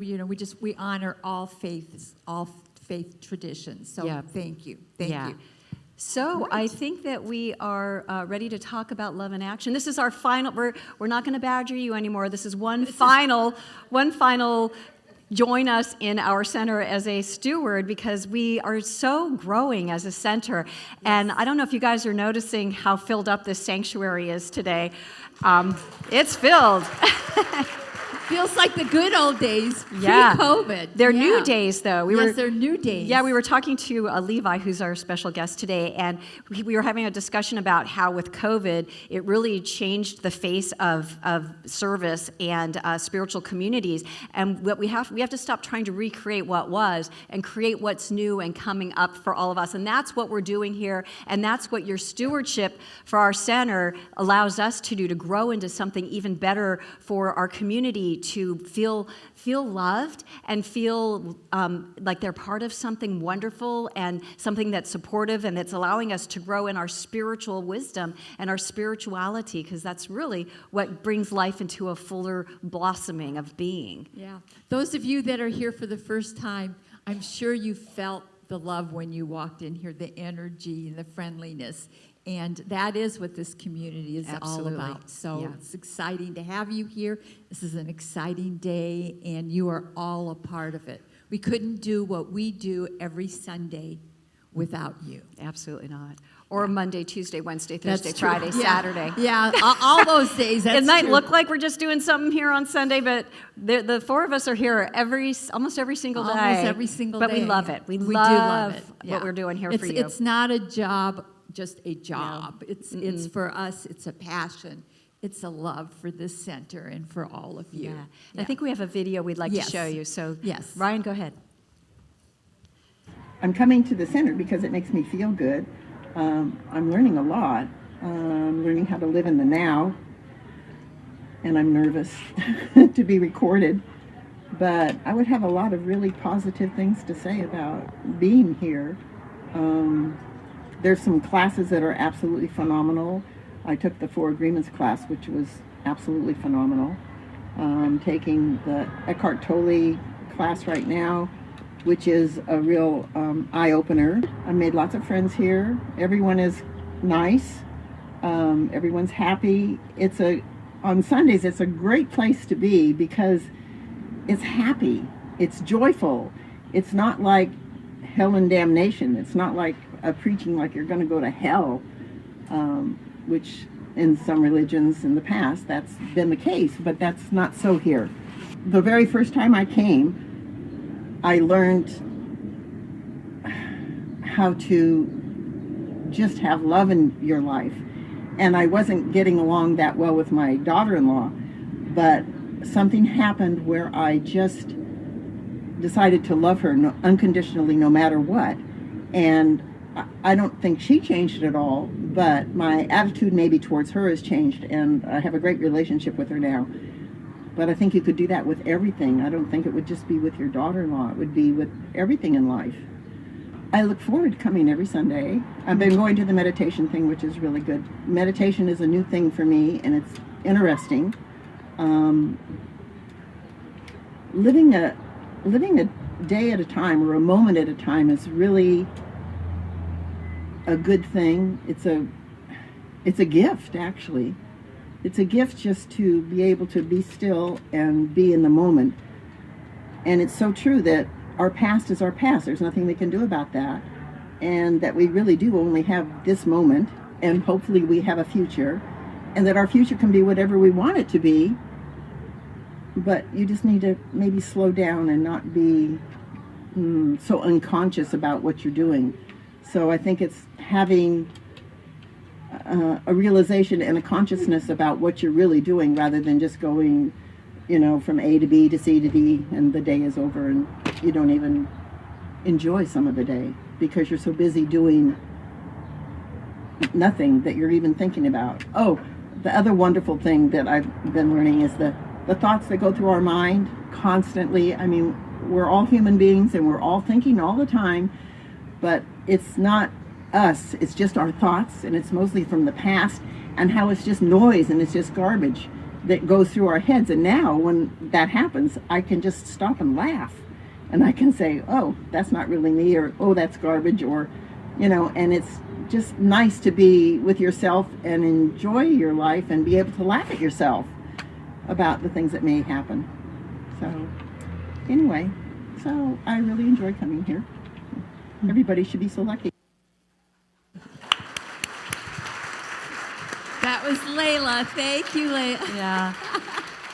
We honor all faiths, all faith traditions. So thank you. Thank you. So I think that we are ready to talk about love in action. This is our final. We're not going to badger you anymore. This is one final. Join us in our center as a steward, because we are so growing as a center. And I don't know if you guys are noticing how filled up this sanctuary is today. It's filled. Feels like the good old days pre-COVID. They're new days, though. They're new days. Yeah, we were talking to Levi, who's our special guest today, and we were having a discussion about how with COVID, it really changed the face of service and spiritual communities. And what we have to stop trying to recreate what was and create what's new and coming up for all of us. And that's what we're doing here, and that's what your stewardship for our center allows us to do, to grow into something even better for our community, to feel loved and feel like they're part of something wonderful and something that's supportive and that's allowing us to grow in our spiritual wisdom and our spirituality, because that's really what brings life into a fuller blossoming of being. Yeah. Those of you that are here for the first time, I'm sure you felt the love when you walked in here, the energy and the friendliness. And that is what this community is all about. So it's exciting to have you here. This is an exciting day, and you are all a part of it. We couldn't do what we do every Sunday without you. Absolutely not. Or Monday, Tuesday, Wednesday, Thursday, Friday, Saturday. Yeah, all those days. It might look like we're just doing something here on Sunday, but the four of us are here almost every single day. Almost every single day. But we love it. We do love it. What we're doing here for you. It's not a job, just a job. No. It's for us, it's a passion. It's a love for this center and for all of you. I think we have a video we'd like to show you. So Ryan, go ahead. I'm coming to the center because it makes me feel good. I'm learning a lot. I'm learning how to live in the now. And I'm nervous to be recorded. But I would have a lot of really positive things to say about being here. There's some classes that are absolutely phenomenal. I took the 4 Agreements class, which was absolutely phenomenal. Taking the Eckhart Tolle class right now, which is a real eye-opener. I made lots of friends here. Everyone is nice. Everyone's happy. On Sundays, it's a great place to be because it's happy. It's joyful. It's not like hell and damnation. It's not like preaching like you're going to go to hell, which in some religions in the past that's been the case, but that's not so here. The very first time I came, I learned how to just have love in your life. And I wasn't getting along that well with my daughter-in-law, but something happened where I just decided to love her unconditionally no matter what. And I don't think she changed at all, but my attitude maybe towards her has changed, and I have a great relationship with her now. But I think you could do that with everything. I don't think it would just be with your daughter-in-law. It would be with everything in life. I look forward to coming every Sunday. I've been going to the meditation thing, which is really good. Meditation is a new thing for me, and it's interesting. Living a day at a time or a moment at a time is really a good thing. It's a gift, actually. It's a gift just to be able to be still and be in the moment. And it's so true that our past is our past. There's nothing we can do about that. And that we really do only have this moment, and hopefully we have a future, and that our future can be whatever we want it to be. But you just need to maybe slow down and not be so unconscious about what you're doing. So I think it's having a realization and a consciousness about what you're really doing, rather than just going, from A to B to C to D, and the day is over and you don't even enjoy some of the day because you're so busy doing nothing that you're even thinking about. Oh, the other wonderful thing that I've been learning is the thoughts that go through our mind constantly. I mean, we're all human beings and we're all thinking all the time, but it's not us, it's just our thoughts, and it's mostly from the past, and how it's just noise and it's just garbage. that goes through our heads. And now when that happens, I can just stop and laugh. And I can say, oh, that's not really me, or oh, that's garbage, or, and it's just nice to be with yourself and enjoy your life and be able to laugh at yourself about the things that may happen. So anyway, so I really enjoy coming here. Everybody should be so lucky. That was Layla. Thank you, Layla. Yeah.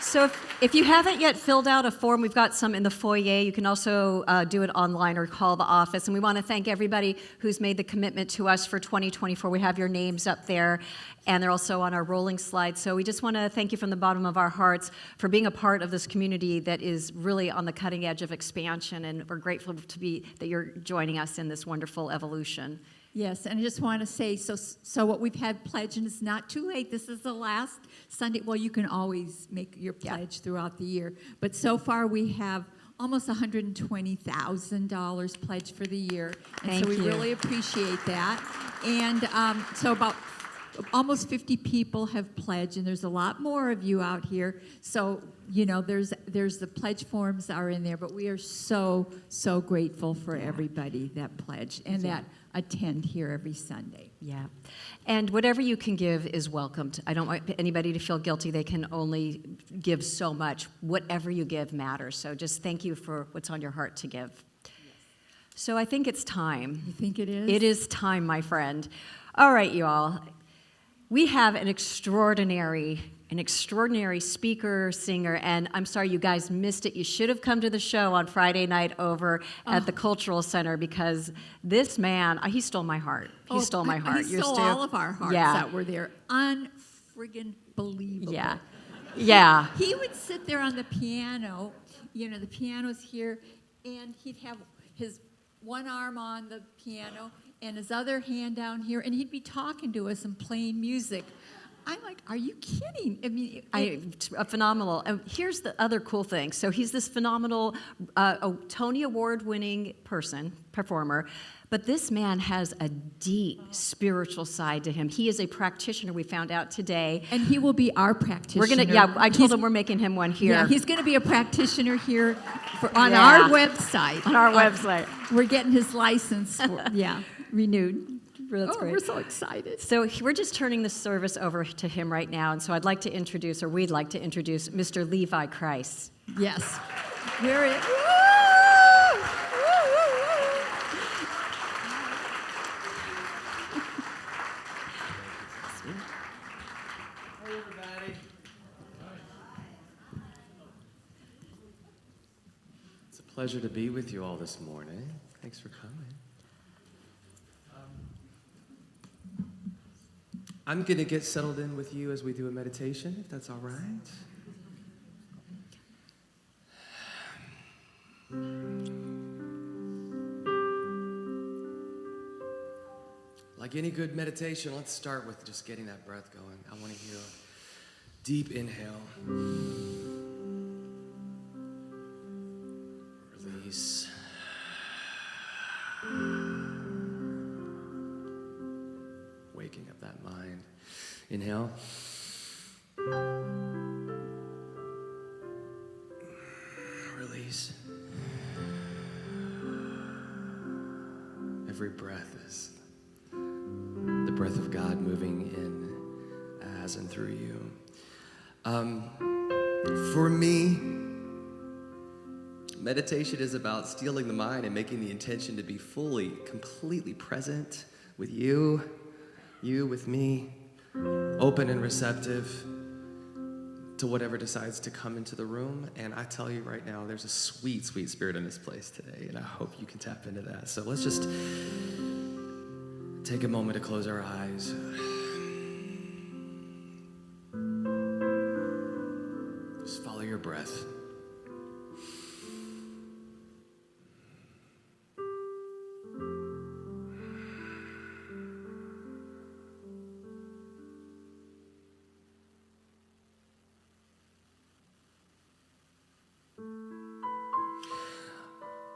So if you haven't yet filled out a form, we've got some in the foyer. You can also do it online or call the office. And we want to thank everybody who's made the commitment to us for 2024. We have your names up there, and they're also on our rolling slide. So we just want to thank you from the bottom of our hearts for being a part of this community that is really on the cutting edge of expansion. And we're grateful that you're joining us in this wonderful evolution. Yes, and I just want to say, so what we've had pledged, and it's not too late. This is the last Sunday. Well, you can always make your pledge throughout the year. But so far, we have almost $120,000 pledged for the year. And Thank so we you. really appreciate that. And so about almost 50 people have pledged, and there's a lot more of you out here. So, there's the pledge forms are in there, but we are so grateful for everybody that pledged and that attend here every Sunday. Yeah. And whatever you can give is welcomed. I don't want anybody to feel guilty. They can only give so much. Whatever you give matters. So just thank you for what's on your heart to give. Yes. So I think it's time. You think it is? It is time, my friend. All right, you all. We have an extraordinary speaker, singer, and I'm sorry you guys missed it. You should have come to the show on Friday night over at the Cultural Center, because this man, he stole my heart. He stole my heart. He stole all of our hearts that were there. Unfriggin' believable. Yeah. Yeah. He would sit there on the piano, the piano's here, and he'd have his one arm on the piano and his other hand down here, and he'd be talking to us and playing music. I'm like, are you kidding? I mean, phenomenal. And here's the other cool thing. So he's this phenomenal Tony Award-winning performer, but this man has a deep spiritual side to him. He is a practitioner, we found out today. And he will be our practitioner. I told him we're making him one here. Yeah, he's going to be a practitioner here on our website. On our website. We're getting his license, renewed. That's great. We're so excited. So we're just turning the service over to him right now, and so we'd like to introduce Mr. Levi Kreis. Yes. We're in. Hey, everybody. It's a pleasure to be with you all this morning. Thanks for coming. I'm going to get settled in with you as we do a meditation, if that's all right. Like any good meditation, let's start with just getting that breath going. I want to hear a deep inhale. Release. Waking up that mind. Inhale. Release. Every breath is the breath of God moving in, as and through you. For me, meditation is about stealing the mind and making the intention to be fully, completely present with you with me, open and receptive to whatever decides to come into the room. And I tell you right now, there's a sweet, sweet spirit in this place today, and I hope you can tap into that. So let's just take a moment to close our eyes. Just follow your breath.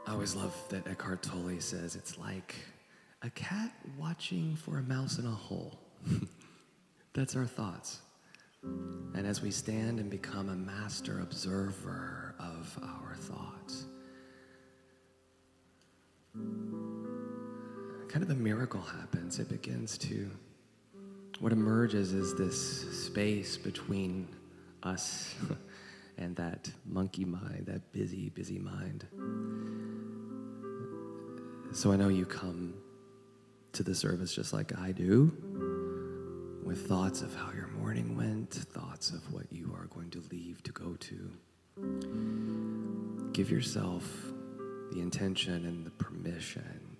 I always love that Eckhart Tolle says it's like a cat watching for a mouse in a hole. That's our thoughts. And as we stand and become a master observer of our thoughts, kind of a miracle happens. It begins to, what emerges is this space between us and that monkey mind, that busy, busy mind. So I know you come to the service just like I do, with thoughts of how your morning went, thoughts of what you are going to leave to go to. Give yourself the intention and the permission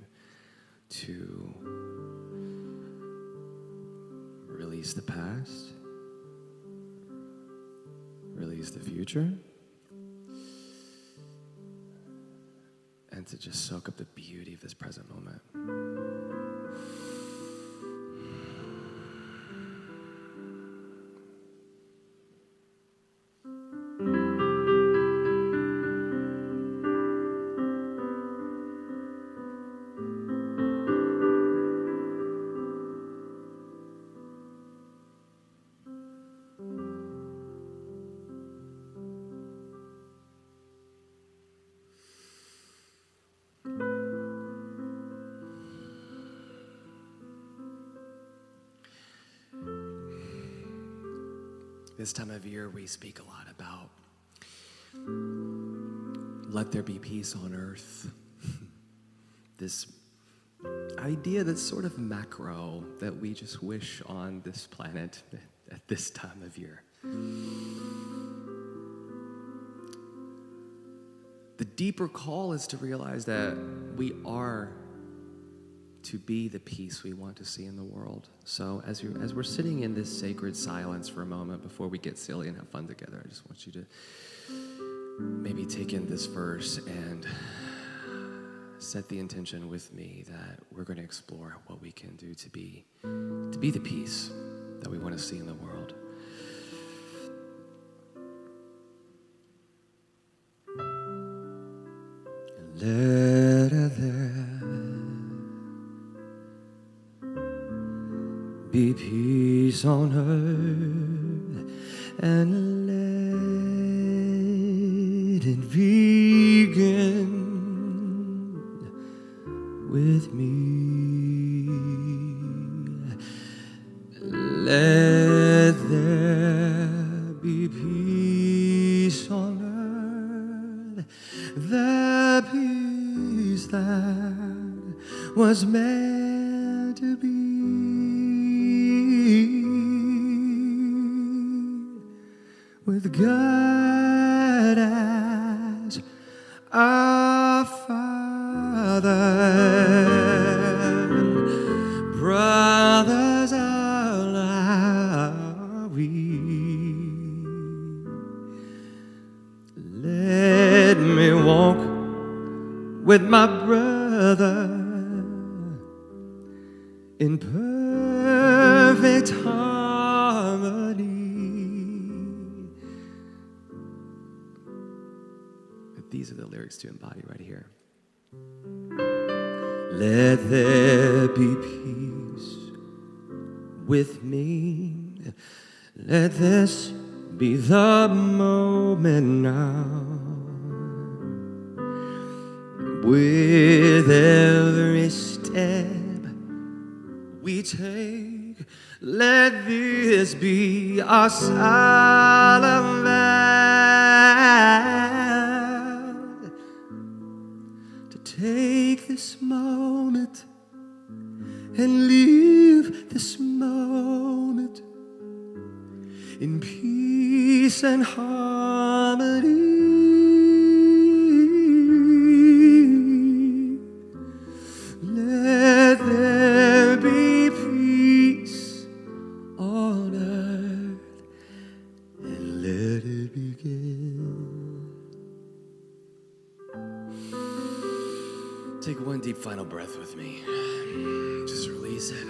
to release the past, release the future, and to just soak up the beauty of this present moment. This time of year, we speak a lot about let there be peace on earth. This idea that's sort of macro that we just wish on this planet at this time of year. The deeper call is to realize that we are to be the peace we want to see in the world. So as we're sitting in this sacred silence for a moment before we get silly and have fun together, I just want you to maybe take in this verse and set the intention with me that we're going to explore what we can do to be the peace that we want to see in the world. Let there be peace on earth, and let it begin with me. Let there be peace on earth, the peace that was meant to be. With God as our Father, brothers all are we. Let me walk with my brother in perfect harmony. These are the lyrics to embody right here. Let there be peace with me. Let this be the moment now. With every step we take, let this be our solemn vow. Take this moment and live this moment in peace and harmony. Let there be peace on earth, and let it begin. Take one deep final breath with me. Just release it.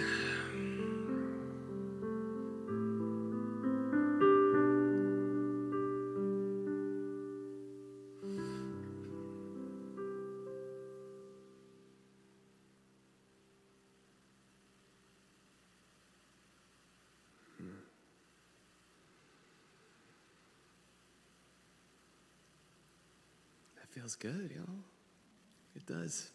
Feels good, y'all. It does.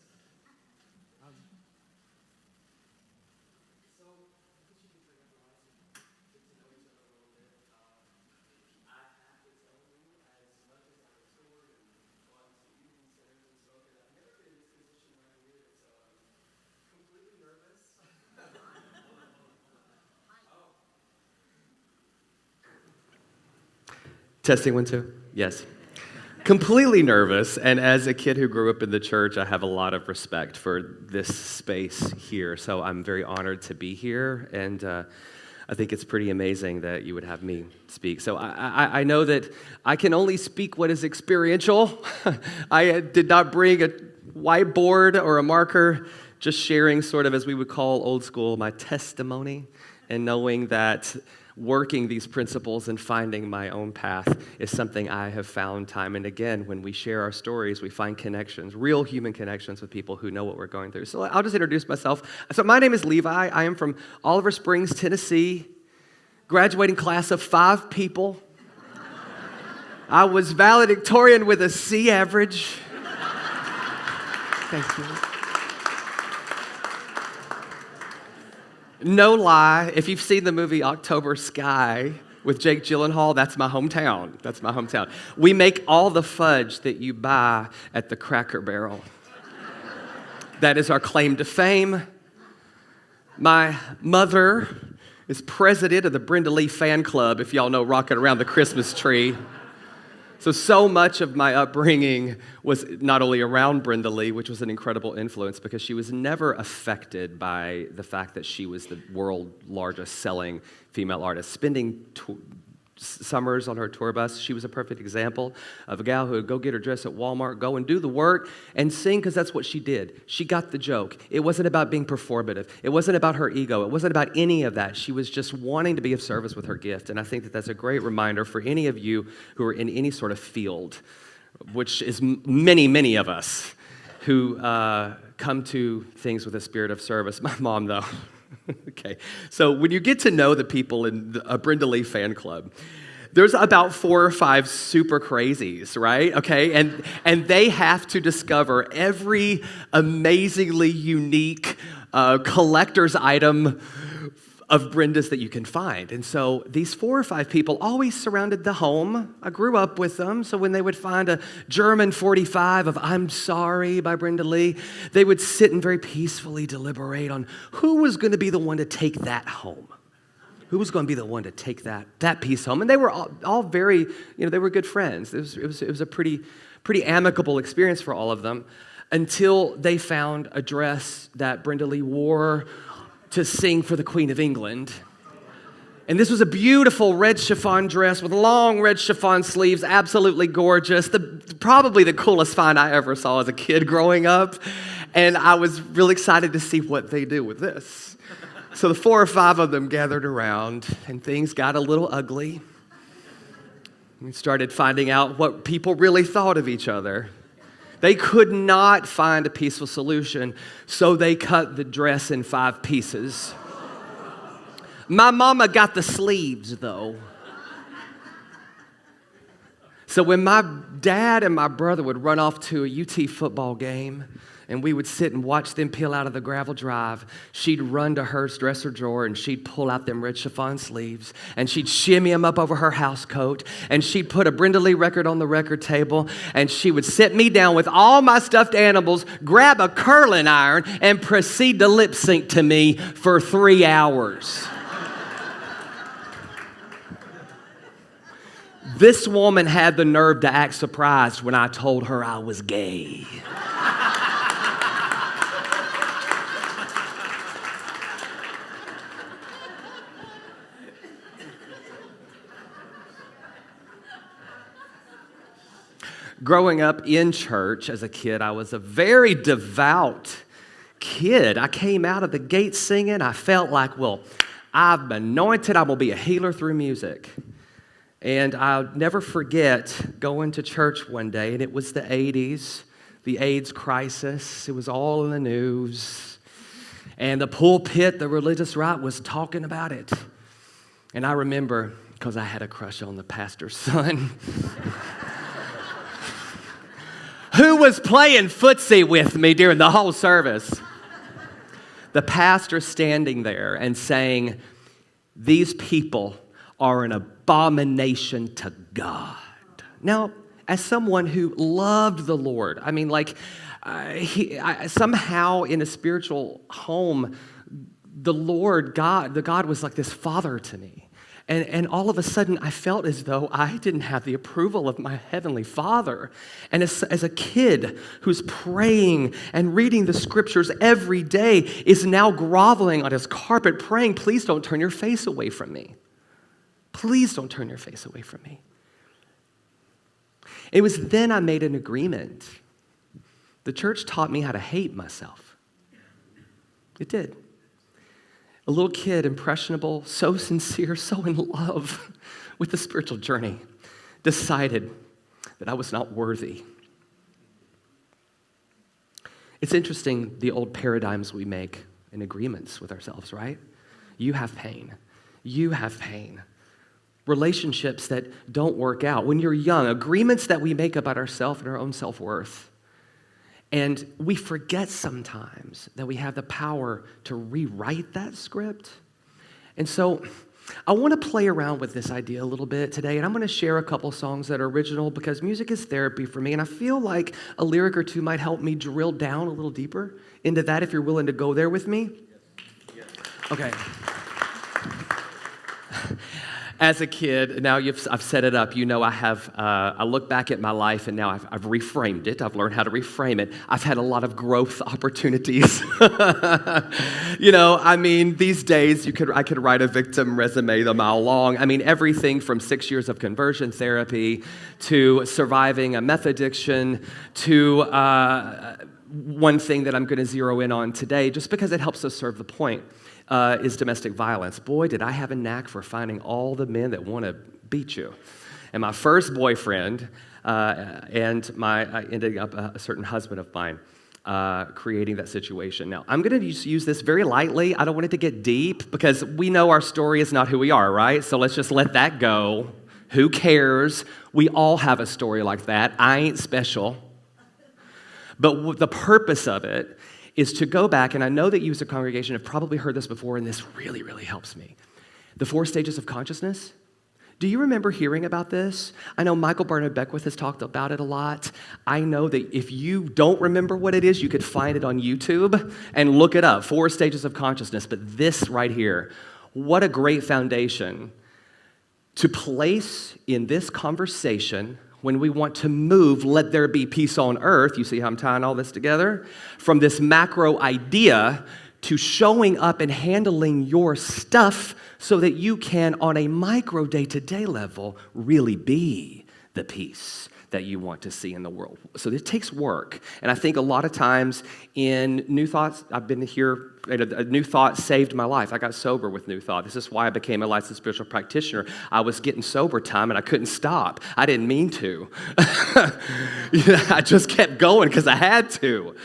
Testing 1, 2. Yes. Completely nervous, and as a kid who grew up in the church, I have a lot of respect for this space here, so I'm very honored to be here, and I think it's pretty amazing that you would have me speak. So I know that I can only speak what is experiential. I did not bring a whiteboard or a marker, just sharing sort of, as we would call old school, my testimony, and knowing that working these principles and finding my own path is something I have found time and again. When we share our stories, we find connections, real human connections with people who know what we're going through. So I'll just introduce myself. So my name is Levi. I am from Oliver Springs, Tennessee, graduating class of 5 people. I was valedictorian with a C average. Thank you. No lie, if you've seen the movie October Sky with Jake Gyllenhaal, that's my hometown. That's my hometown. We make all the fudge that you buy at the Cracker Barrel. That is our claim to fame. My mother is president of the Brenda Lee fan club, if y'all know Rockin' Around the Christmas Tree. So much of my upbringing was not only around Brenda Lee, which was an incredible influence because she was never affected by the fact that she was the world's largest selling female artist. Spending summers on her tour bus, she was a perfect example of a gal who would go get her dress at Walmart, go and do the work and sing because that's what she did. She got the joke. It wasn't about being performative. It wasn't about her ego. It wasn't about any of that. She was just wanting to be of service with her gift. And I think that that's a great reminder for any of you who are in any sort of field, which is many, many of us who come to things with a spirit of service. My mom, though. Okay, so when you get to know the people in a Brenda Lee fan club, there's about 4 or 5 super crazies, right? Okay, and they have to discover every amazingly unique collector's item of Brenda's that you can find. And so these 4 or 5 people always surrounded the home. I grew up with them, so when they would find a German 45 of I'm Sorry by Brenda Lee, they would sit and very peacefully deliberate on who was going to be the one to take that home. Who was going to be the one to take that piece home? And they were all very, they were good friends. It was a pretty amicable experience for all of them until they found a dress that Brenda Lee wore to sing for the Queen of England. And this was a beautiful red chiffon dress with long red chiffon sleeves, absolutely gorgeous. Probably the coolest find I ever saw as a kid growing up. And I was really excited to see what they do with this. So the 4 or 5 of them gathered around and things got a little ugly. We started finding out what people really thought of each other. They could not find a peaceful solution, so they cut the dress in 5 pieces. My mama got the sleeves, though. So when my dad and my brother would run off to a UT football game, and we would sit and watch them peel out of the gravel drive, she'd run to her dresser drawer and she'd pull out them red chiffon sleeves and she'd shimmy them up over her house coat and she'd put a Brenda Lee record on the record table and she would sit me down with all my stuffed animals, grab a curling iron and proceed to lip sync to me for 3 hours. This woman had the nerve to act surprised when I told her I was gay. Growing up in church as a kid, I was a very devout kid. I came out of the gate singing. I felt like, well, I'm anointed. I'm going to be a healer through music. And I'll never forget going to church one day, and it was the 80s, the AIDS crisis. It was all in the news. And the pulpit, the religious right, was talking about it. And I remember, because I had a crush on the pastor's son, Who was playing footsie with me during the whole service? The pastor standing there and saying, these people are an abomination to God. Now, as someone who loved the Lord, I mean, like, somehow in a spiritual home, the Lord, God, the God was like this father to me. And all of a sudden, I felt as though I didn't have the approval of my heavenly Father. And as a kid who's praying and reading the scriptures every day is now groveling on his carpet praying, please don't turn your face away from me. Please don't turn your face away from me. It was then I made an agreement. The church taught me how to hate myself. It did. A little kid, impressionable, so sincere, so in love with the spiritual journey, decided that I was not worthy. It's interesting, the old paradigms we make in agreements with ourselves, right? You have pain. You have pain. Relationships that don't work out. When you're young, agreements that we make about ourselves and our own self-worth. And we forget sometimes that we have the power to rewrite that script. And so I want to play around with this idea a little bit today, and I'm going to share a couple songs that are original because music is therapy for me, and I feel like a lyric or two might help me drill down a little deeper into that if you're willing to go there with me. Okay. As a kid, now I've set it up. You know, I look back at my life and now I've reframed it. I've learned how to reframe it. I've had a lot of growth opportunities. You know, I mean, these days I could write a victim resume a mile long. I mean, everything from 6 years of conversion therapy to surviving a meth addiction to one thing that I'm going to zero in on today just because it helps us serve the point. Is domestic violence. Boy, did I have a knack for finding all the men that want to beat you. And my first boyfriend and I ended up a certain husband of mine creating that situation. Now, I'm going to use this very lightly. I don't want it to get deep because we know our story is not who we are, right? So let's just let that go. Who cares? We all have a story like that. I ain't special. But the purpose of it is to go back, and I know that you as a congregation have probably heard this before, and this really, really helps me. The 4 stages of consciousness. Do you remember hearing about this? I know Michael Barnard Beckwith has talked about it a lot. I know that if you don't remember what it is, you could find it on YouTube and look it up, 4 stages of consciousness. But this right here, what a great foundation to place in this conversation when we want to move, let there be peace on earth. You see how I'm tying all this together? From this macro idea to showing up and handling your stuff so that you can, on a micro day-to-day level, really be the peace that you want to see in the world. So it takes work. And I think a lot of times in New Thoughts, I've been here, a New Thought saved my life. I got sober with New Thought. This is why I became a licensed spiritual practitioner. I was getting sober time and I couldn't stop. I didn't mean to. I just kept going because I had to.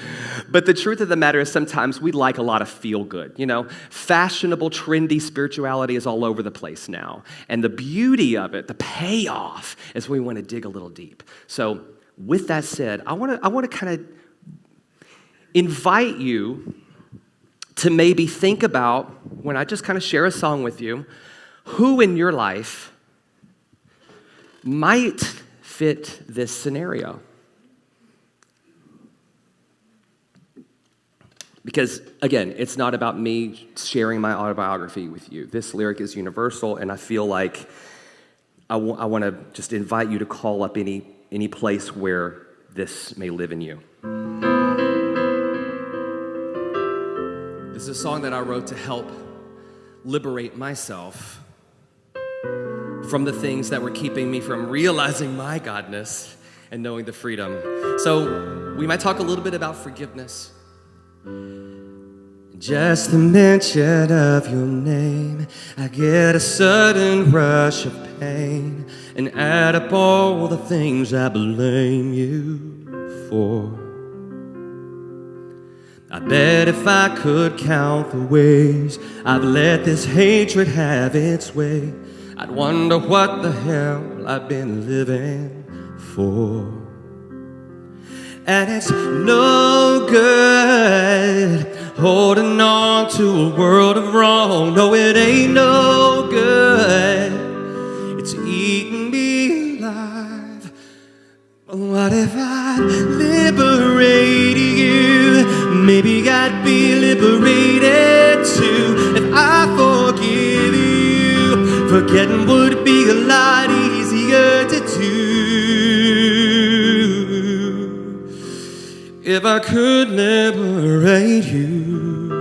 But the truth of the matter is sometimes we like a lot of feel-good. You know, fashionable, trendy spirituality is all over the place now. And the beauty of it, the payoff, is we want to dig a little deep. So with that said, I want to kind of invite you to maybe think about, when I just kind of share a song with you, who in your life might fit this scenario. Because, again, it's not about me sharing my autobiography with you. This lyric is universal, and I feel like I want to just invite you to call up any place where this may live in you. This is a song that I wrote to help liberate myself from the things that were keeping me from realizing my godness and knowing the freedom. So we might talk a little bit about forgiveness. Just the mention of your name, I get a sudden rush of pain and add up all the things I blame you for. I bet if I could count the ways I've let this hatred have its way, I'd wonder what the hell I've been living for. And it's no good holding on to a world of wrong. No, it ain't no good. It's eating me alive. What if I liberated you? Maybe I'd be liberated too. If I forgive you, forgetting would be a lot easier to do. If I could liberate you.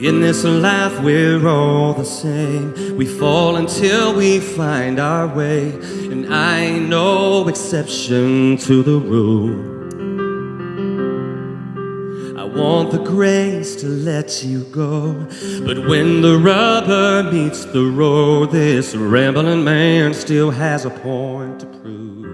In this life we're all the same. We fall until we find our way. And I ain't no exception to the rule. I want the grace to let you go. But when the rubber meets the road, this rambling man still has a point to prove.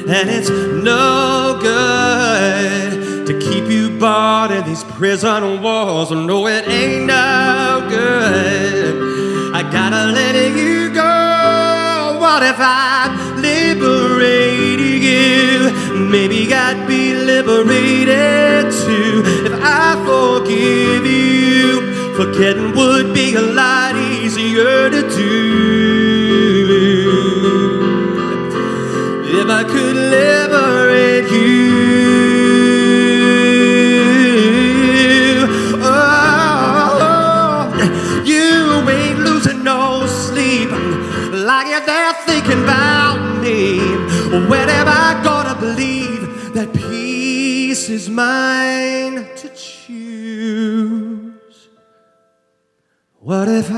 And it's no good to keep you barred in these prison walls. No, it ain't no good. I gotta let you go. What if I liberated you? Maybe I'd be liberated too. If I forgive you, forgetting would be a lot easier to do. If I could liberate you. Like if they're thinking about me, when am I gonna believe that peace is mine to choose? What if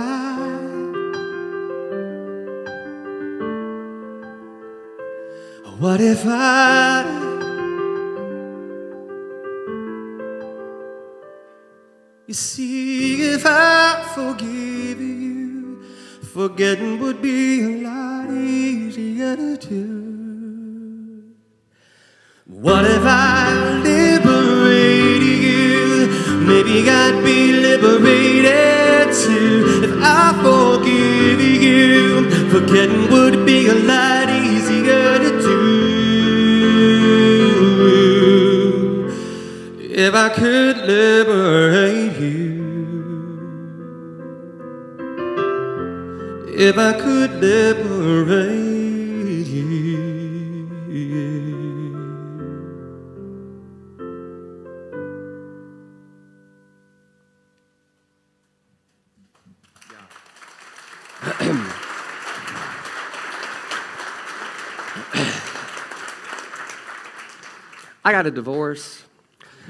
you see, if I forgive you, forgetting would be a lot easier to do. What if I liberated you? Maybe I'd be liberated too. If I forgive you, forgetting would be a lot easier to do. If I could liberate you. If I could liberate you. I got a divorce.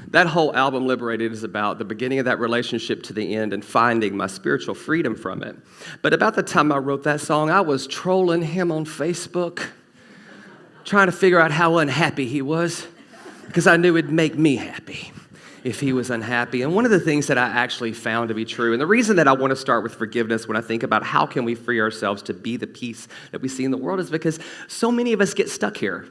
That whole album, Liberated, is about the beginning of that relationship to the end and finding my spiritual freedom from it. But about the time I wrote that song, I was trolling him on Facebook, trying to figure out how unhappy he was, because I knew it'd make me happy if he was unhappy. And one of the things that I actually found to be true, and the reason that I want to start with forgiveness when I think about how can we free ourselves to be the peace that we see in the world, is because so many of us get stuck here.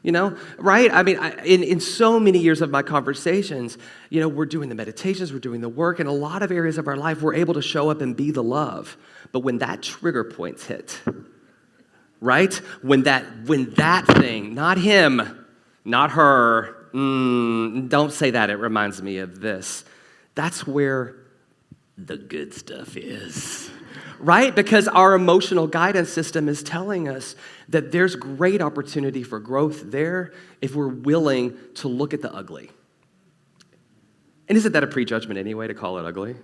You know, right? I mean, in so many years of my conversations, you know, we're doing the meditations, we're doing the work, in a lot of areas of our life, we're able to show up and be the love. But when that trigger points hit, right? When that thing, not him, not her, don't say that, it reminds me of this. That's where the good stuff is. Right? Because our emotional guidance system is telling us that there's great opportunity for growth there if we're willing to look at the ugly. And isn't that a prejudgment anyway to call it ugly?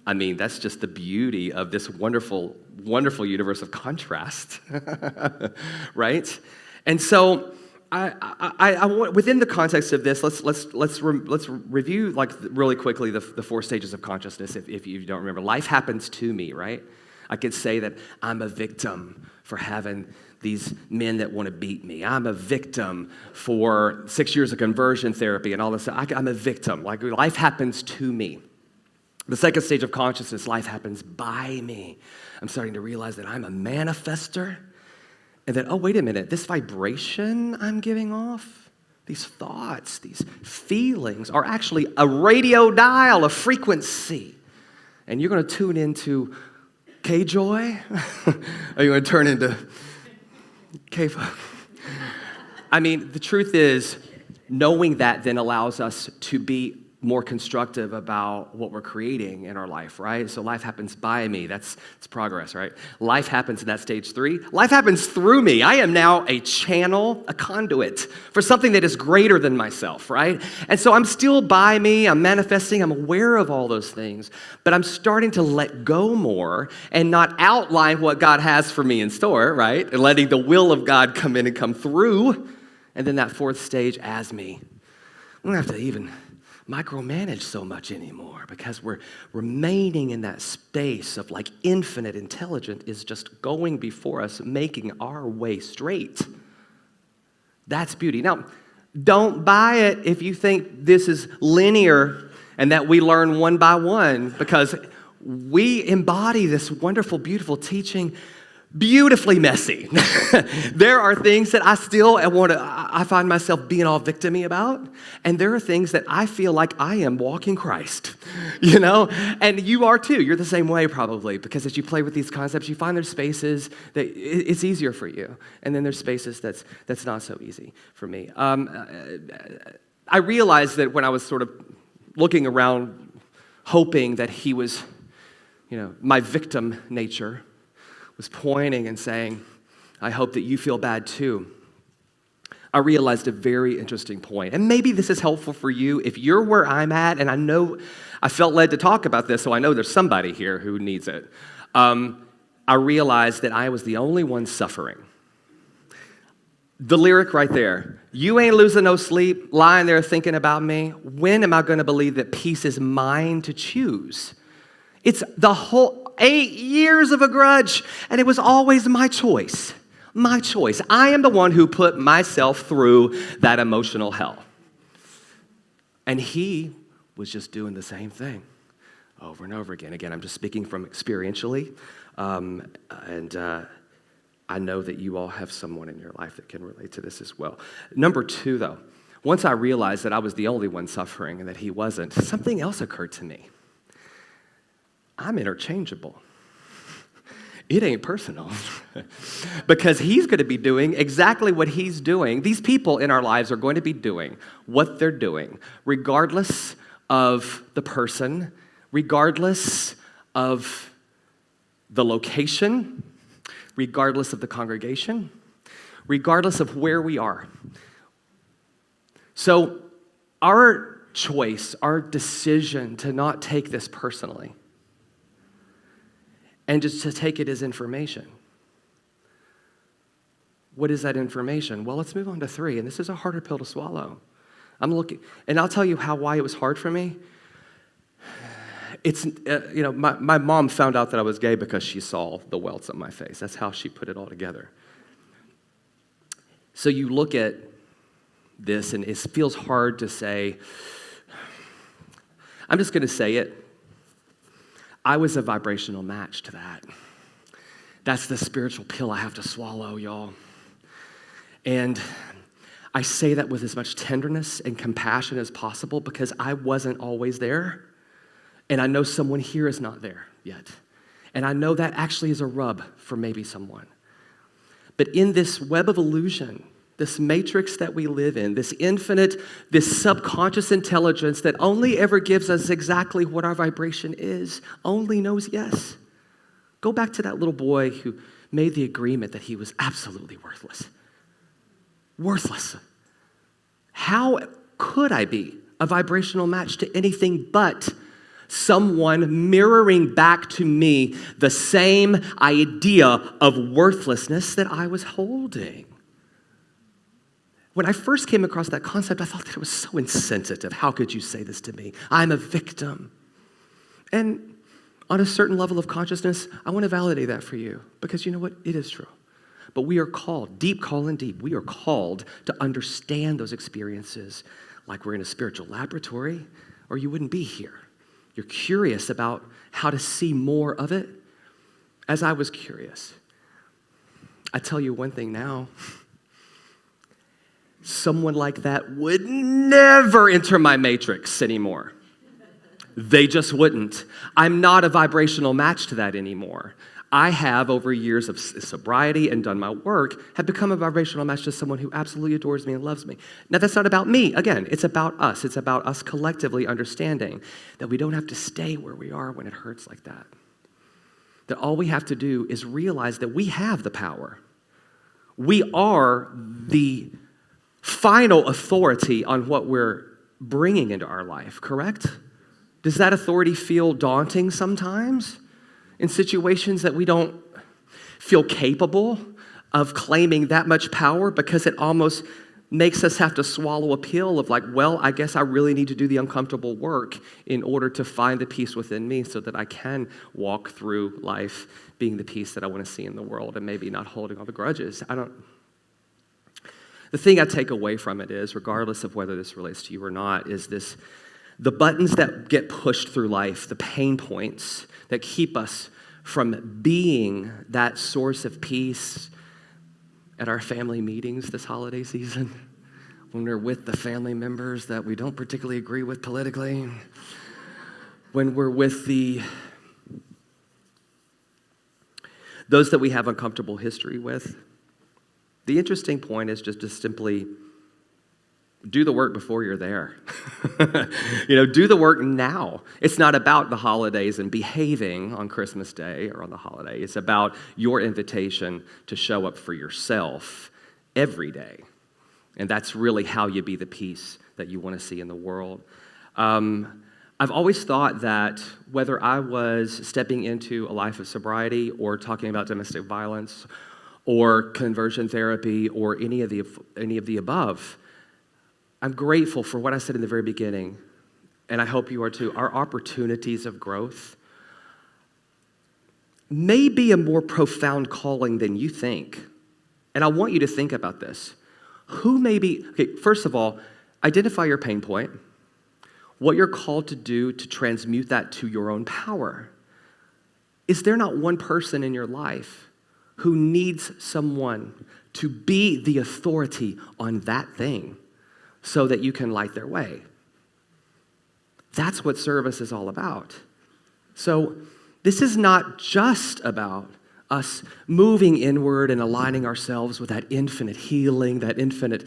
I mean, that's just the beauty of this wonderful, wonderful universe of contrast, right? And so I want, within the context of this, let's review like really quickly the 4 stages of consciousness. If you don't remember, life happens to me, right? I could say that I'm a victim for having these men that want to beat me. I'm a victim for 6 years of conversion therapy and all this. I'm a victim. Like, life happens to me. The second stage of consciousness, life happens by me. I'm starting to realize that I'm a manifester, and that, oh, wait a minute, this vibration I'm giving off, these thoughts, these feelings are actually a radio dial, a frequency. And you're going to tune into K-Joy? Are you going to turn into K-Pop? I mean, the truth is, knowing that then allows us to be more constructive about what we're creating in our life, right? So life happens by me. It's progress, right? Life happens in that stage 3. Life happens through me. I am now a channel, a conduit for something that is greater than myself, right? And so I'm still by me. I'm manifesting. I'm aware of all those things, but I'm starting to let go more and not outline what God has for me in store, right? And letting the will of God come in and come through. And then that 4th stage as me. I don't have to even micromanage so much anymore because we're remaining in that space of like infinite intelligence is just going before us, making our way straight. That's beauty. Now, don't buy it if you think this is linear and that we learn one by one, because we embody this wonderful, beautiful teaching beautifully messy. There are things that I find myself being all victim-y about, and there are things that I feel like I am walking Christ, and you are too. You're the same way probably, because as you play with these concepts, you find there's spaces that it's easier for you, and then there's spaces that's not so easy for me. I realized that when I was sort of looking around, hoping that he was, my victim nature, was pointing and saying, I hope that you feel bad too. I realized a very interesting point. And maybe this is helpful for you if you're where I'm at, and I felt led to talk about this, so I know there's somebody here who needs it. I realized that I was the only one suffering. The lyric right there, you ain't losing no sleep, lying there thinking about me. When am I going to believe that peace is mine to choose? It's the whole 8 years of a grudge, and it was always my choice. My choice. I am the one who put myself through that emotional hell. And he was just doing the same thing over and over again. Again, I'm just speaking from experientially, and I know that you all have someone in your life that can relate to this as well. Number 2, though, once I realized that I was the only one suffering and that he wasn't, something else occurred to me. I'm interchangeable. It ain't personal. Because he's going to be doing exactly what he's doing. These people in our lives are going to be doing what they're doing, regardless of the person, regardless of the location, regardless of the congregation, regardless of where we are. So our choice, our decision to not take this personally, and just to take it as information. What is that information? Well, let's move on to 3, and this is a harder pill to swallow. And I'll tell you why it was hard for me. It's, my mom found out that I was gay because she saw the welts on my face. That's how she put it all together. So you look at this, and it feels hard to say, I'm just going to say it. I was a vibrational match to that. That's the spiritual pill I have to swallow, y'all. And I say that with as much tenderness and compassion as possible because I wasn't always there. And I know someone here is not there yet. And I know that actually is a rub for maybe someone. But in this web of illusion, this matrix that we live in, this infinite, this subconscious intelligence that only ever gives us exactly what our vibration is, only knows yes. Go back to that little boy who made the agreement that he was absolutely worthless. Worthless. How could I be a vibrational match to anything but someone mirroring back to me the same idea of worthlessness that I was holding? When I first came across that concept, I thought that it was so insensitive. How could you say this to me? I'm a victim. And on a certain level of consciousness, I want to validate that for you because you know what? It is true. But we are called, deep calling deep, we are called to understand those experiences like we're in a spiritual laboratory or you wouldn't be here. You're curious about how to see more of it. As I was curious, I tell you one thing now. Someone like that would never enter my matrix anymore. They just wouldn't. I'm not a vibrational match to that anymore. I have, over years of sobriety and done my work, have become a vibrational match to someone who absolutely adores me and loves me. Now, that's not about me. Again, it's about us. It's about us collectively understanding that we don't have to stay where we are when it hurts like that. That all we have to do is realize that we have the power. We are the final authority on what we're bringing into our life, correct? Does that authority feel daunting sometimes? In situations that we don't feel capable of claiming that much power, because it almost makes us have to swallow a pill of like, well, I guess I really need to do the uncomfortable work in order to find the peace within me so that I can walk through life being the peace that I want to see in the world and maybe not holding all the grudges. The thing I take away from it is, regardless of whether this relates to you or not, is this: the buttons that get pushed through life, the pain points that keep us from being that source of peace at our family meetings this holiday season, when we're with the family members that we don't particularly agree with politically, when we're with those that we have uncomfortable history with. The interesting point is just to simply do the work before you're there. Do the work now. It's not about the holidays and behaving on Christmas Day or on the holiday. It's about your invitation to show up for yourself every day. And that's really how you be the peace that you want to see in the world. I've always thought that whether I was stepping into a life of sobriety or talking about domestic violence or conversion therapy or any of the above, I'm grateful for what I said in the very beginning, and I hope you are too. Our opportunities of growth may be a more profound calling than you think. And I want you to think about this. First of all, identify your pain point, what you're called to do to transmute that to your own power. Is there not one person in your life who needs someone to be the authority on that thing so that you can light their way? That's what service is all about. So this is not just about us moving inward and aligning ourselves with that infinite healing, that infinite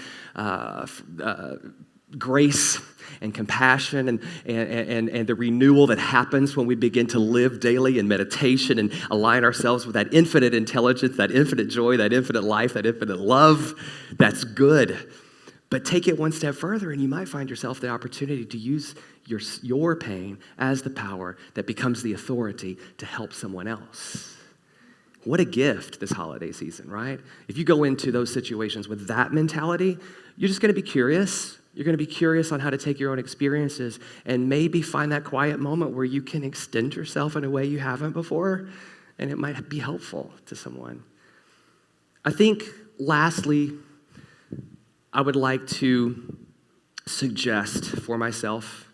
grace and compassion and the renewal that happens when we begin to live daily in meditation and align ourselves with that infinite intelligence, that infinite joy, that infinite life, that infinite love. That's good. But take it one step further and you might find yourself the opportunity to use your pain as the power that becomes the authority to help someone else. What a gift this holiday season, right? If you go into those situations with that mentality, you're just going to be curious. You're going to be curious on how to take your own experiences and maybe find that quiet moment where you can extend yourself in a way you haven't before, and it might be helpful to someone. I think, lastly, I would like to suggest for myself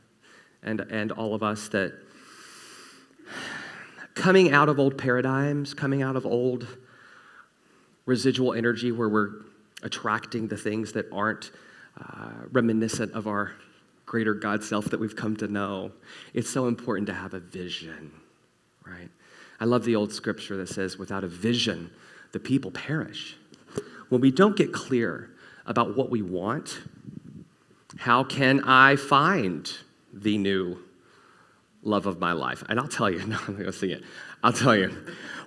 and all of us that coming out of old paradigms, coming out of old residual energy where we're attracting the things that aren't reminiscent of our greater God self that we've come to know, it's so important to have a vision, right? I love the old scripture that says, without a vision, the people perish. When we don't get clear about what we want, how can I find the new love of my life? And I'll tell you, no, I'm going to sing it. I'll tell you,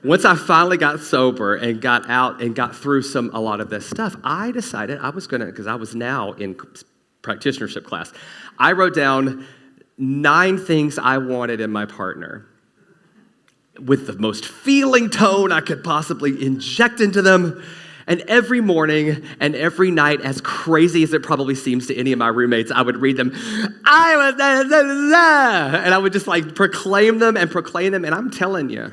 once I finally got sober and got out and got through a lot of this stuff, I decided I was going to, because I was now in practitionership class, I wrote down 9 things I wanted in my partner with the most feeling tone I could possibly inject into them. And every morning and every night, as crazy as it probably seems to any of my roommates, I would read them. And I would just like proclaim them. And I'm telling you,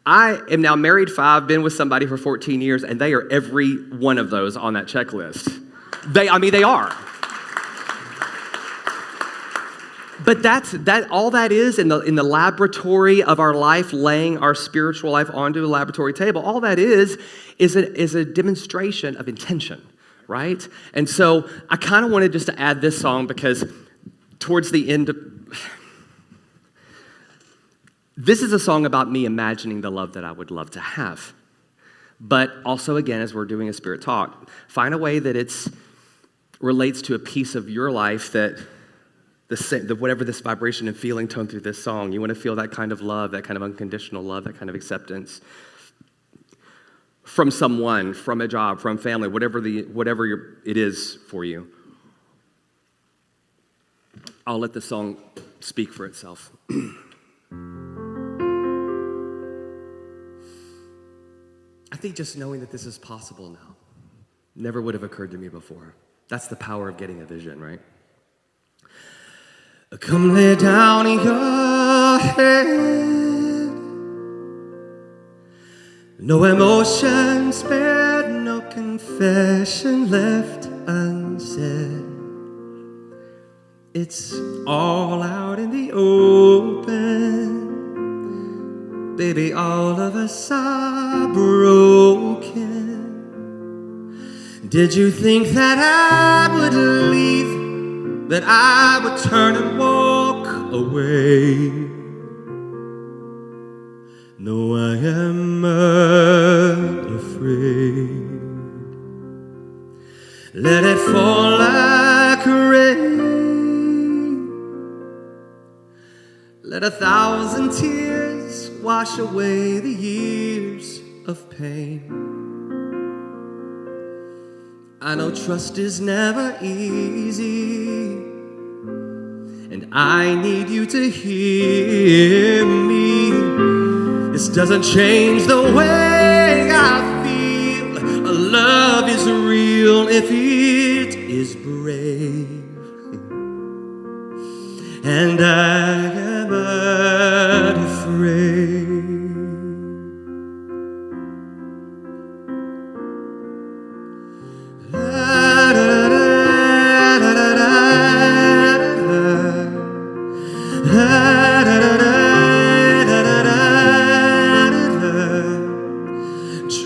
I am now married 5, been with somebody for 14 years, and they are every one of those on that checklist. They are. But all that is in the laboratory of our life, laying our spiritual life onto a laboratory table. All that is a demonstration of intention, right? And so I kind of wanted just to add this song because towards the end of, This is a song about me imagining the love that I would love to have. But also, again, as we're doing a spirit talk, find a way that it relates to a piece of your life that whatever this vibration and feeling tone through this song, you want to feel that kind of love, that kind of unconditional love, that kind of acceptance from someone, from a job, from family, whatever it is for you. I'll let the song speak for itself. I think just knowing that this is possible now never would have occurred to me before. That's the power of getting a vision, right? Come lay down your head. No emotion spared, no confession left unsaid. It's all out in the open. Baby, all of us are broken. Did you think that I would leave, that I would turn and walk away? No, I am afraid. Let it fall like rain. Let 1,000 tears wash away the years of pain. I know trust is never easy, and I need you to hear me. This doesn't change the way I feel. Love is real if it is brave, and I am unafraid.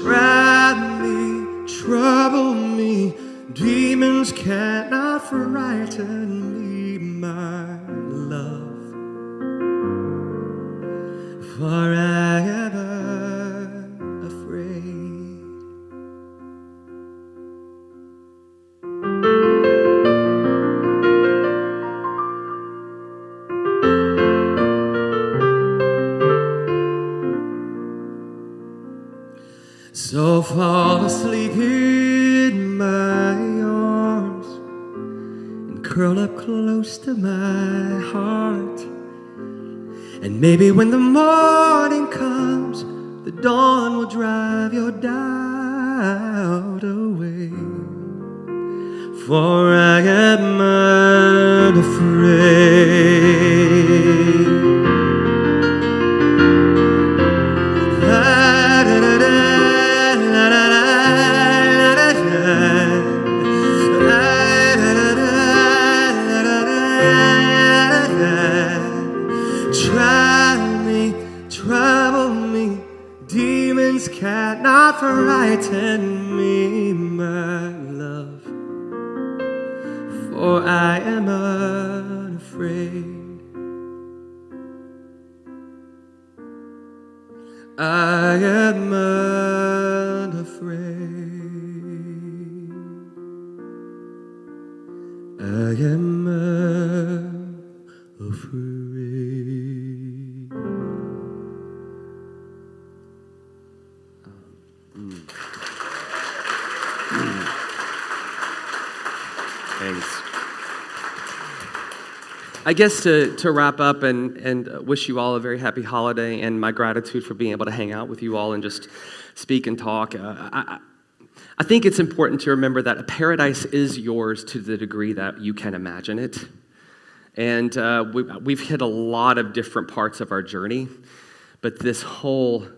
Try me, trouble me, demons cannot frighten me, my love, for I am unafraid. So fall asleep in my arms and curl up close to my heart. And maybe when the morning comes, the dawn will drive your doubt away. For I am unafraid. Try me, trouble me, demons cannot frighten me, my love, for I am unafraid. I am unafraid. I am afraid. Thanks. I guess to wrap up and wish you all a very happy holiday, and my gratitude for being able to hang out with you all and just speak and talk. I think it's important to remember that a paradise is yours to the degree that you can imagine it. And we've hit a lot of different parts of our journey, but this whole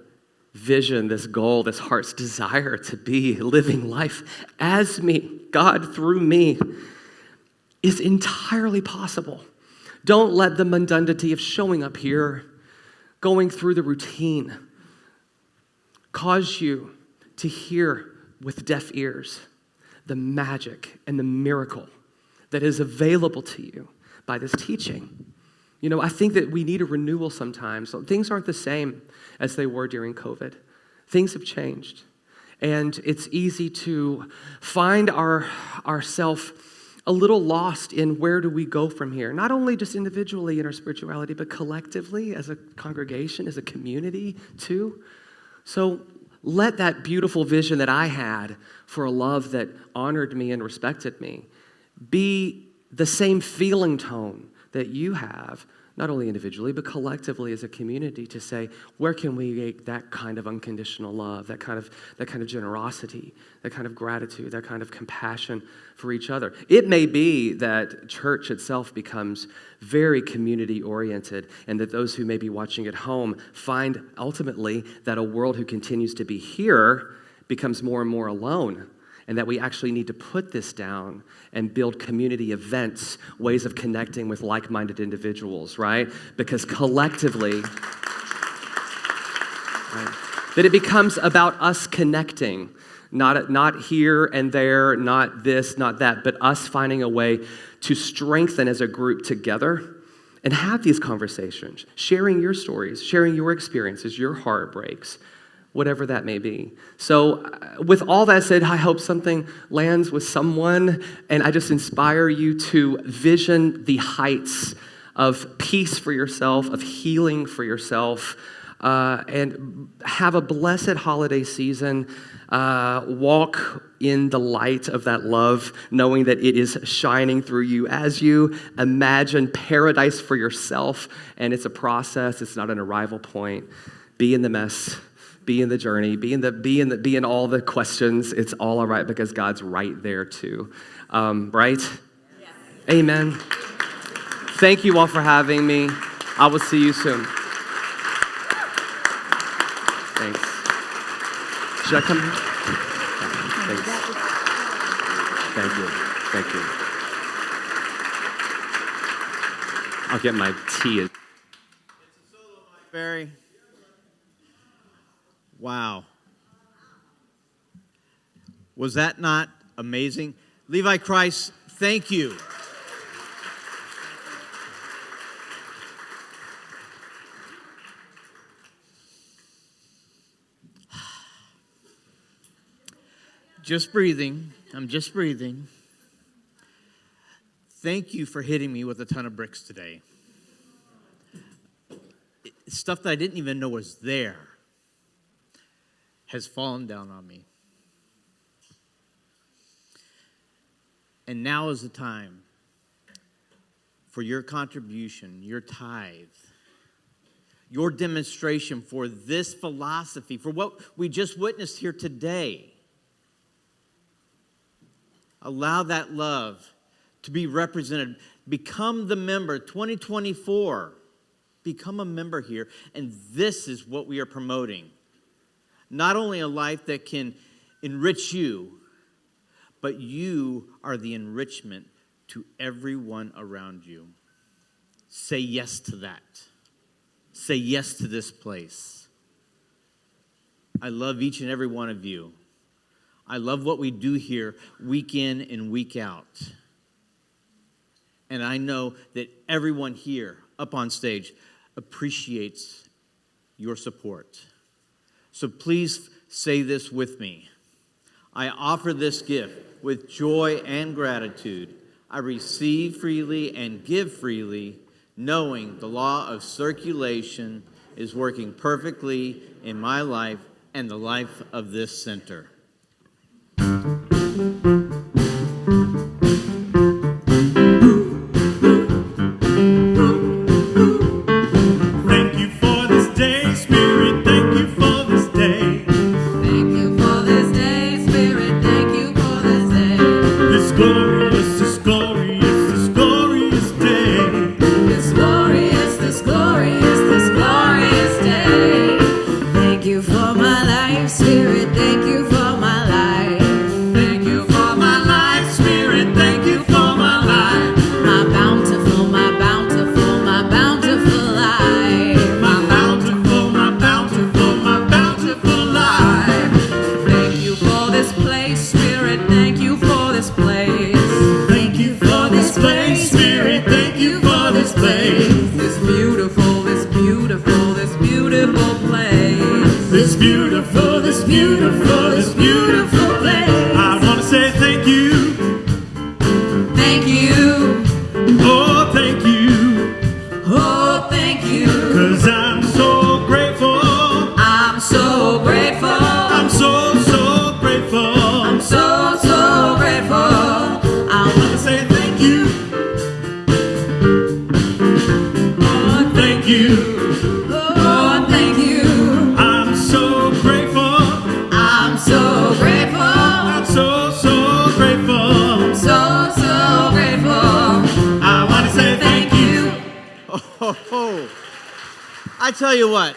vision, this goal, this heart's desire to be living life as me, God through me, is entirely possible. Don't let the mundanity of showing up here, going through the routine, cause you to hear with deaf ears the magic and the miracle that is available to you by this teaching. You know, I think that we need a renewal sometimes. Things aren't the same as they were during COVID. Things have changed. And it's easy to find ourselves a little lost in where do we go from here. Not only just individually in our spirituality, but collectively as a congregation, as a community too. So let that beautiful vision that I had for a love that honored me and respected me be the same feeling tone that you have, not only individually, but collectively as a community, to say, where can we make that kind of unconditional love, that kind of generosity, that kind of gratitude, that kind of compassion for each other? It may be that church itself becomes very community-oriented, and that those who may be watching at home find ultimately that a world who continues to be here becomes more and more alone, and that we actually need to put this down and build community events, ways of connecting with like-minded individuals, right? Because collectively, right, that it becomes about us connecting, not here and there, not this, not that, but us finding a way to strengthen as a group together and have these conversations, sharing your stories, sharing your experiences, your heartbreaks, whatever that may be. So with all that said, I hope something lands with someone, and I just inspire you to vision the heights of peace for yourself, of healing for yourself, and have a blessed holiday season. Walk in the light of that love, knowing that it is shining through you as you imagine paradise for yourself, and it's a process, it's not an arrival point. Be in the mess. Be in the journey, be in all the questions. It's all right because God's right there too. Right? Yes. Amen. Thank you all for having me. I will see you soon. Thanks. Should I come here? Thanks. Thank you. I'll get my tea. It's a solo mic, Barry. Wow. Was that not amazing? Levi Kreis, thank you. Just breathing. I'm just breathing. Thank you for hitting me with a ton of bricks today. Stuff that I didn't even know was there has fallen down on me. And now is the time for your contribution, your tithe, your demonstration for this philosophy, for what we just witnessed here today. Allow that love to be represented. Become the member. 2024. Become a member here. And this is what we are promoting. Not only a life that can enrich you, but you are the enrichment to everyone around you. Say yes to that. Say yes to this place. I love each and every one of you. I love what we do here week in and week out. And I know that everyone here up on stage appreciates your support. So please say this with me. I offer this gift with joy and gratitude. I receive freely and give freely, knowing the law of circulation is working perfectly in my life and the life of this center. Thank you for this place, Spirit. Thank you for this place. I tell you what,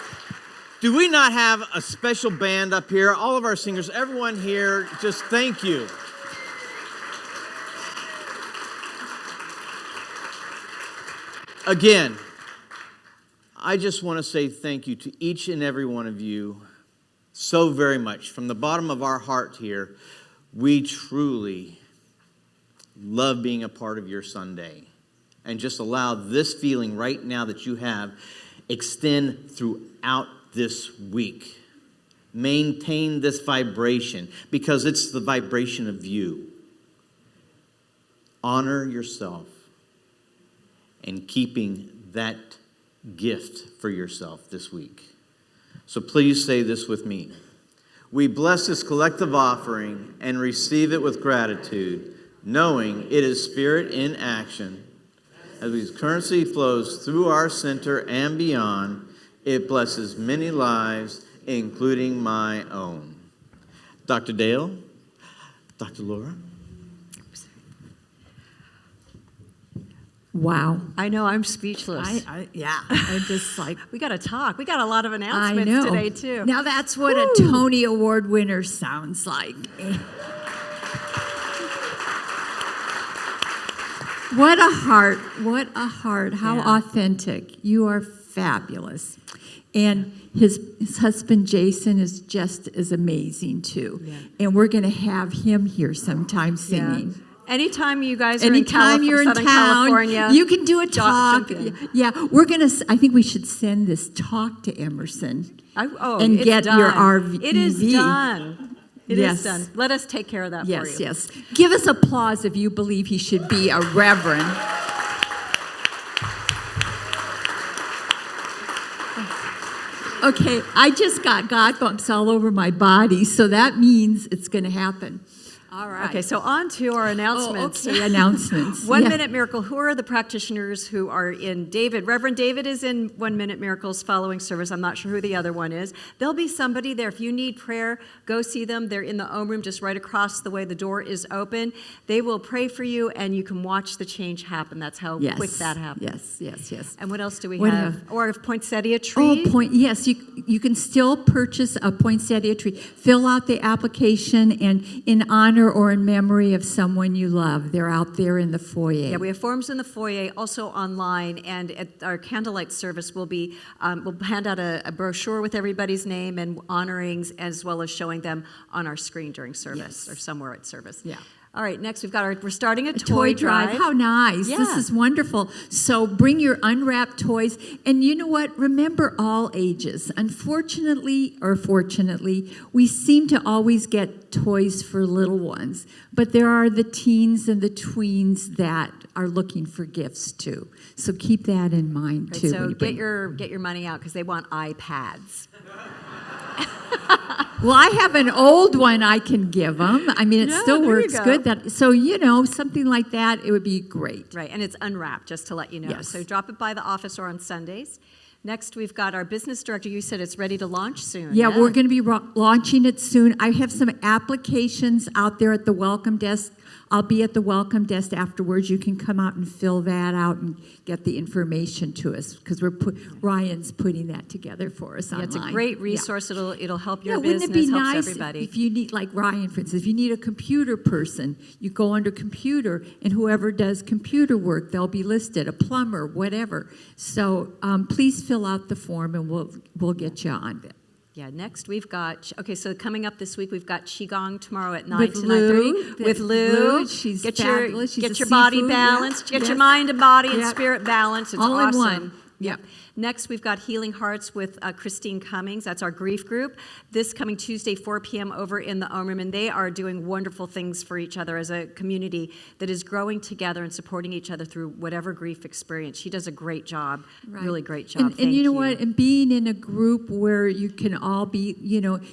do we not have a special band up here? All of our singers, everyone here, just thank you. Again, I just want to say thank you to each and every one of you so very much. From the bottom of our heart here, we truly love being a part of your Sunday. And just allow this feeling right now that you have extend throughout this week. Maintain this vibration because it's the vibration of you. Honor yourself and keeping that gift for yourself this week. So please say this with me. We bless this collective offering and receive it with gratitude, knowing it is Spirit in action. As His currency flows through our center and beyond, it blesses many lives, including my own. Dr. Dale, Dr. Laura. Wow. I know, I'm speechless. I'm just like, We got to talk. We got a lot of I announcements know. today, too. Now that's what a Tony Award winner sounds like. What a heart. What a heart. How Yeah. authentic. You are fabulous. And his husband, Jason, is just as amazing, too. Yeah. And we're going to have him here sometime singing. Yeah. Anytime you guys are Anytime you're in Southern town, California, you can do a talk. jump in. Yeah, we're going to, I think we should send this talk to Emerson. And And get your RV. It is done. It Yes. is done. Let us take care of that for you. Yes, yes. Give us applause if you believe he should be a reverend. Okay, I just got God bumps all over my body, so that means it's going to happen. All right. Okay, so on to our announcements. Oh, okay, announcements. One Yeah. Minute Miracle. Who are the practitioners who are in David? Reverend David is in 1 Minute Miracles following service. I'm not sure who the other one is. There'll be somebody there. If you need prayer, go see them. They're in the Om Room just right across the way the door is open. They will pray for you, and you can watch the change happen. That's how Yes. quick that happens. Yes, yes, yes. And what else do we What have? else? Or poinsettia tree? Oh, yes, you can still purchase a poinsettia tree. Fill out the application and in honor or in memory of someone you love. They're out there in the foyer. Yeah, we have forms in the foyer, also online, and at our candlelight service, we'll hand out a brochure with everybody's name and honorings, as well as showing them on our screen during service Yes. or somewhere at service. Yeah. All right, next we're starting a Toy drive. How nice. Yeah. This is wonderful. So bring your unwrapped toys. And you know what? Remember all ages. Unfortunately or fortunately, we seem to always get toys for little ones. But there are the teens and the tweens that are looking for gifts too. So keep that in mind Right, too. so when you get bring- your money out because they want iPads. Well, I have an old one I can give them. I mean, it Yeah, still there you works go. good. So, something like that, it would be great. Right, and it's unwrapped, just to let you know. Yes. So drop it by the office or on Sundays. Next, we've got our business director. You said it's ready to launch soon. Yeah, we're going to be launching it soon. I have some applications out there at the welcome desk. I'll be at the welcome desk afterwards. You can come out and fill that out and get the information to us because Ryan's putting that together for us Yeah, online. it's a great Yeah. resource. It'll help your Wouldn't business, it be helps nice everybody. if you need, like Ryan, for instance, if you need a computer person, you go under computer, and whoever does computer work, they'll be listed, a plumber, whatever. So please fill out the form, and we'll get you on it. Yeah, next we've got, so coming up this week, we've got Qigong tomorrow at 9 With to Lou. 9:30. With Lou. She's get fabulous. She's get a your body seafood, balanced. yeah. Get your Yes. mind and body and Yep. spirit balanced. It's All in awesome. one. Yep. Next, we've got Healing Hearts with Christine Cummings. That's our grief group. This coming Tuesday, 4 p.m. over in the Om Room, and they are doing wonderful things for each other as a community that is growing together and supporting each other through whatever grief experience. She does a great job, Right. really great job. And you know what? And being in a group where you can all be,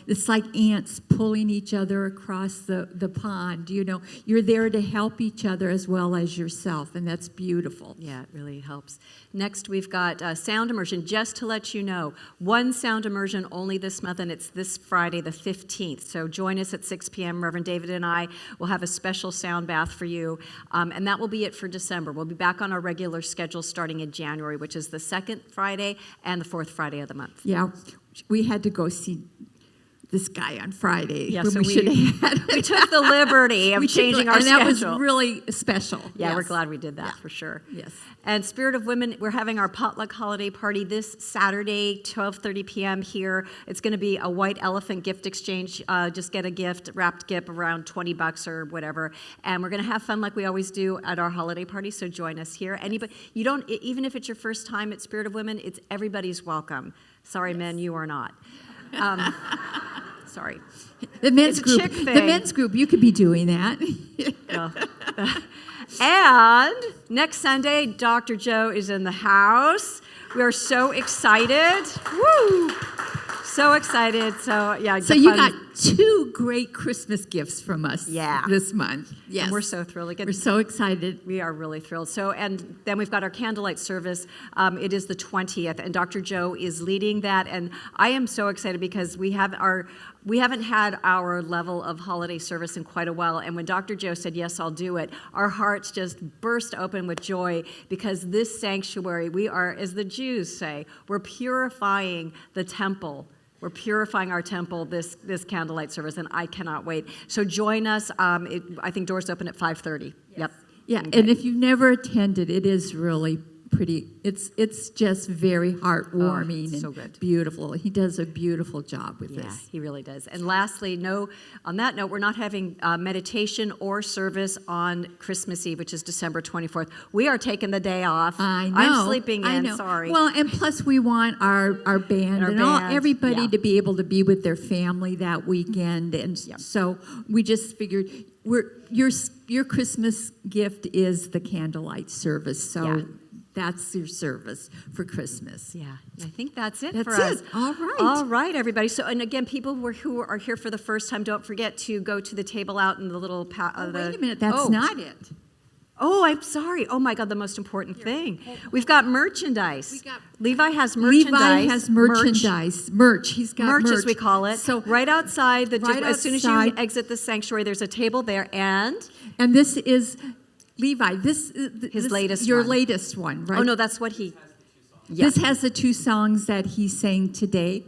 it's like ants pulling each other across the pond. You're there to help each other as well as yourself, and that's beautiful. Yeah, it really helps. Next, we've got Sound immersion, just to let you know. One sound immersion only this month, and it's this Friday, the 15th. So join us at 6 p.m. Reverend David and I will have a special sound bath for you, and that will be it for December. We'll be back on our regular schedule starting in January, which is the second Friday and the fourth Friday of the month. Yeah, we had to go see this guy on Friday. Yeah, when so we should have had. we took the liberty of changing our and schedule. that was really special. Yeah, Yes. we're glad we did that for sure. Yes. And Spirit of Women, we're having our potluck holiday party this Saturday, 12:30 p.m. here. It's going to be a white elephant gift exchange. Just get a gift, wrapped gift around $20 or whatever. And we're going to have fun like we always do at our holiday party, so join us here. Anybody, you don't, even if it's your first time at Spirit of Women, it's everybody's welcome. Sorry, men, you are not. Sorry. The men's It's a group. chick The thing. men's group. You could be doing that. Well, and next Sunday, Dr. Joe is in the house. We are so excited. Woo! So excited. So, yeah. So the you fun- got 2 great Christmas gifts from us. Yeah. This month. Yes. And we're so thrilled. We're so excited. We are really thrilled. So, and then we've got our candlelight service. It is the 20th, and Dr. Joe is leading that. And I am so excited because we haven't had our level of holiday service in quite a while. And when Dr. Joe said, yes, I'll do it, our hearts just burst open with joy because this sanctuary, we are, as the Jews say, we're purifying the temple. We're purifying our temple this candlelight service, and I cannot wait. So join us. I think doors open at 5:30. Yep. Yeah, Okay. and if you've never attended, it is really pretty. It's just very heartwarming Oh, so and good. beautiful. He does a beautiful job with Yeah, this. he really does. And lastly, on that note, we're not having meditation or service on Christmas Eve, which is December 24th. We are taking the day off. I know. I'm sleeping I in, know. sorry. Well, and plus we want our band Our and band, everybody yeah. to be able to be with their family that weekend, and Yep. so we just figured your Christmas gift is the candlelight service. So. Yeah. That's your service for Christmas. Yeah, I think that's it That's for us. it. All right. All right, everybody. So, and again, people who are here for the first time, don't forget to go to the table out in the little... Wait a minute, that's not it. Oh, I'm sorry. Oh, my God, the most important thing. We've got merchandise. Levi has merchandise. Levi has merchandise. Merch. He's got merch. Merch, as we call it. So right outside, as soon as you outside. exit the sanctuary, there's a table there, and... And this is Levi. This His latest your one. latest one, right? Oh, no, that's what he... Yeah. This has the 2 songs that he sang today.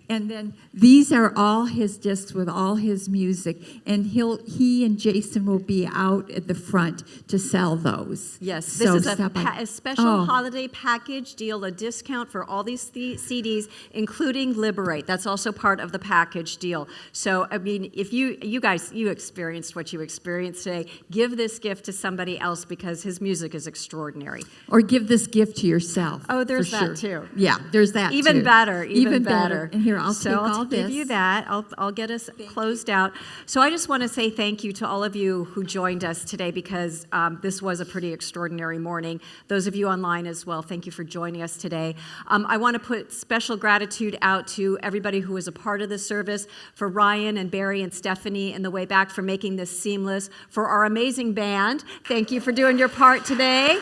And then these are all his discs with all his music, and he and Jason will be out at the front to sell those. Yes, this So is stop by. a special Oh. holiday package deal, a discount for all these CDs, including Liberate. That's also part of the package deal. So, I mean, if you guys, you experienced what you experienced today, give this gift to somebody else because his music is extraordinary. Or give this gift to yourself. Oh, there's for that sure. too. Yeah, there's that Even too. better, even better. And here, I'll so take I'll all give this. you that. I'll get us closed out. So I just want to say thank you to all of you who joined us today because this was a pretty extraordinary morning. Those of you online as well, thank you for joining us today. I want to put special gratitude out to everybody who was a part of the service, for Ryan and Barry and Stephanie in the way back for making this seamless, for our amazing band. Thank you for doing your part today.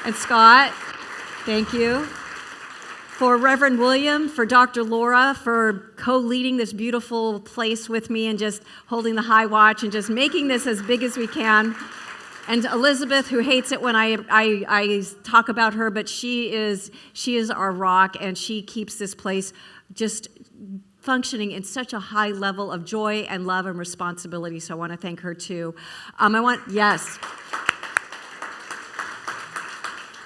And Scott, thank you. For Reverend William, for Dr. Laura, for co-leading this beautiful place with me and just holding the high watch and just making this as big as we can. And Elizabeth, who hates it when I talk about her, but she is our rock, and she keeps this place just functioning in such a high level of joy and love and responsibility. So I want to thank her too.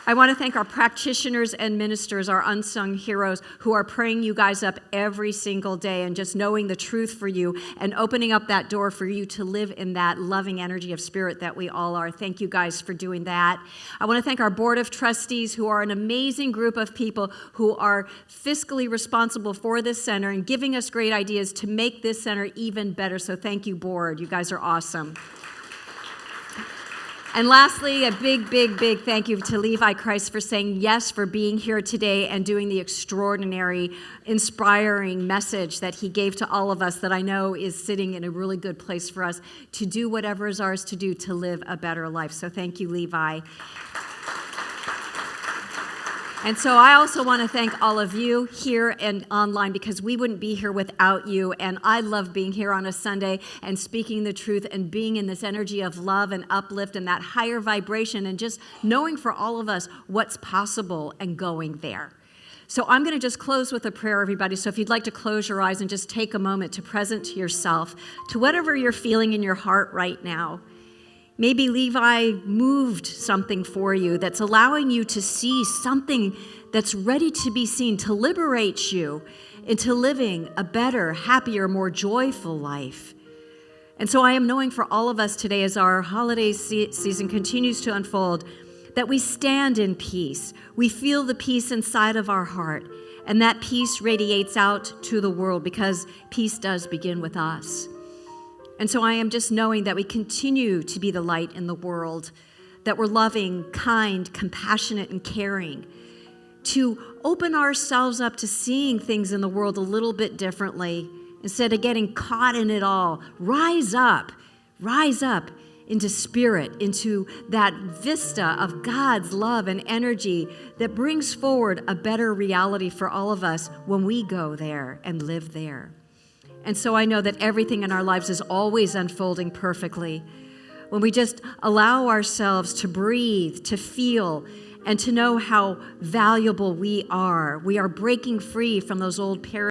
I want to thank our practitioners and ministers, our unsung heroes, who are praying you guys up every single day and just knowing the truth for you and opening up that door for you to live in that loving energy of spirit that we all are. Thank you guys for doing that. I want to thank our board of trustees, who are an amazing group of people who are fiscally responsible for this center and giving us great ideas to make this center even better. So thank you, board. You guys are awesome. And lastly, a big, big, big thank you to Levi Kreis for saying yes, for being here today and doing the extraordinary, inspiring message that he gave to all of us that I know is sitting in a really good place for us to do whatever is ours to do to live a better life. So thank you, Levi. And so I also want to thank all of you here and online, because we wouldn't be here without you. And I love being here on a Sunday and speaking the truth and being in this energy of love and uplift and that higher vibration, and just knowing for all of us what's possible and going there. So I'm going to just close with a prayer, everybody. So if you'd like to close your eyes and just take a moment to present to yourself, to whatever you're feeling in your heart right now. Maybe Levi moved something for you that's allowing you to see something that's ready to be seen, to liberate you into living a better, happier, more joyful life. And so I am knowing for all of us today, as our holiday season continues to unfold, that we stand in peace. We feel the peace inside of our heart, and that peace radiates out to the world, because peace does begin with us. And so I am just knowing that we continue to be the light in the world, that we're loving, kind, compassionate, and caring, to open ourselves up to seeing things in the world a little bit differently instead of getting caught in it all. Rise up into spirit, into that vista of God's love and energy that brings forward a better reality for all of us when we go there and live there. And so I know that everything in our lives is always unfolding perfectly when we just allow ourselves to breathe, to feel, and to know how valuable we are. We are breaking free from those old paradigms